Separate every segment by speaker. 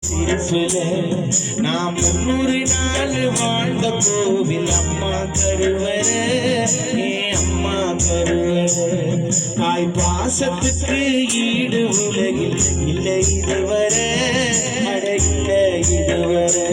Speaker 1: சிரிப்புல நாம் 300 நாள் வாழ்ந்த கோவில் அம்மா கருவற அம்மா கருவற தாய் பாசத்துக்கு ஈடு உலகில் இல்லை இதுவரை அடையில இதுவரை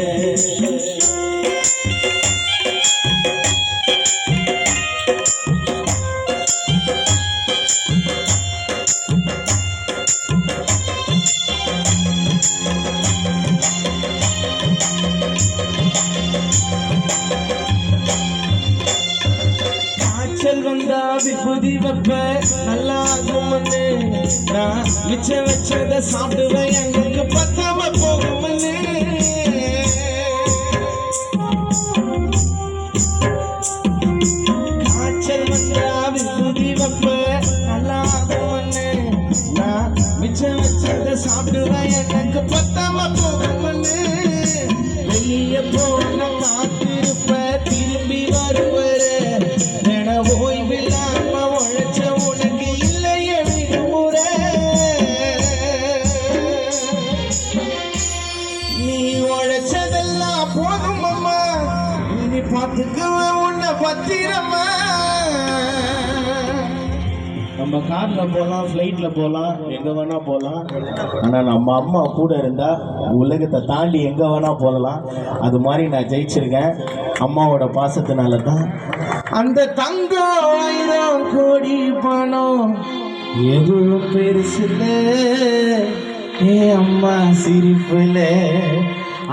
Speaker 1: வந்தா விபூதி வைப்ப நல்லா ஆகுமன்னு நான் மிச்சம் வச்சத சாப்பிடுவேன் எங்களுக்கு பத்தாம போகுமன்னு காய்ச்சல் வந்தா விபூதி வைப்ப நல்லா ஆகுமன்னு நான் மிச்சம் வச்சத சாப்பிடுவேன் எனக்கு பத்தாம போகுமன்னு வெளியே போன காத்திருப்ப திரும்பி வருவ போதும் அம்மா நீ பார்த்துக்குவேன் உன்னை பத்திரமா நம்ம கார்ல போகலாம் ஃப்ளைட்ல போகலாம் எங்க வேணா போகலாம் ஆனா நம்ம அம்மா கூட இருந்தா உலகத்தை தாண்டி எங்க வேணா போகலாம் அது மாதிரி நான் ஜெயிச்சிருக்கேன் அம்மாவோட பாசத்தினால தான் அந்த தங்கம் 1000 கோடி பணம் எதுவும் பெருசுல அம்மா சிரிப்புல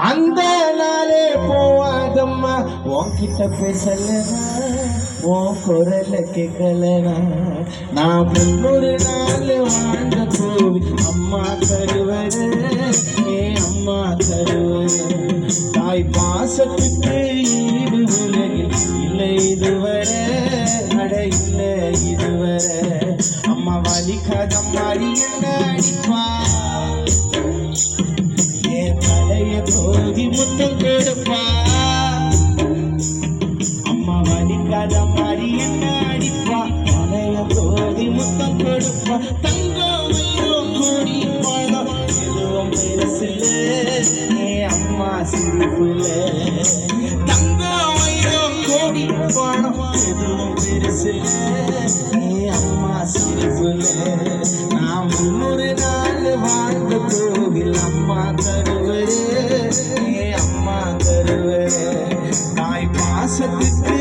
Speaker 1: அந்த நாளே போவாதம்மா உன்கிட்ட பேசலனா உன் குரல கேட்கலனா நான் 300 நாள் வாழ்ந்த கோவில் அம்மா கருவற அம்மா கருவற தாய் பாசத்துக்கு ஈடு உலகில் இல்லை இதுவரை அட இல்லை இதுவரை அம்மா வலிக்காத மாதிரி என்ன அடிப்பா கோதி முத்தம் கொடுப்பா அம்மா வலிக்காத மாதிரி என்ன அடிப்பா பழைய கோதி முத்தம் கொடுப்பா தங்கம் கோடி பணம் எதுவும் பெருசுல அம்மா சிரிப்புல தங்கம் கோடி பணம் எதுவும் பெருசுல அம்மா சிரிப்புல நான் 300 நாள் வாழ்ந்த கோவில் அம்மா கருவற அம்மா கருவற தாய் பாசத்துக்கு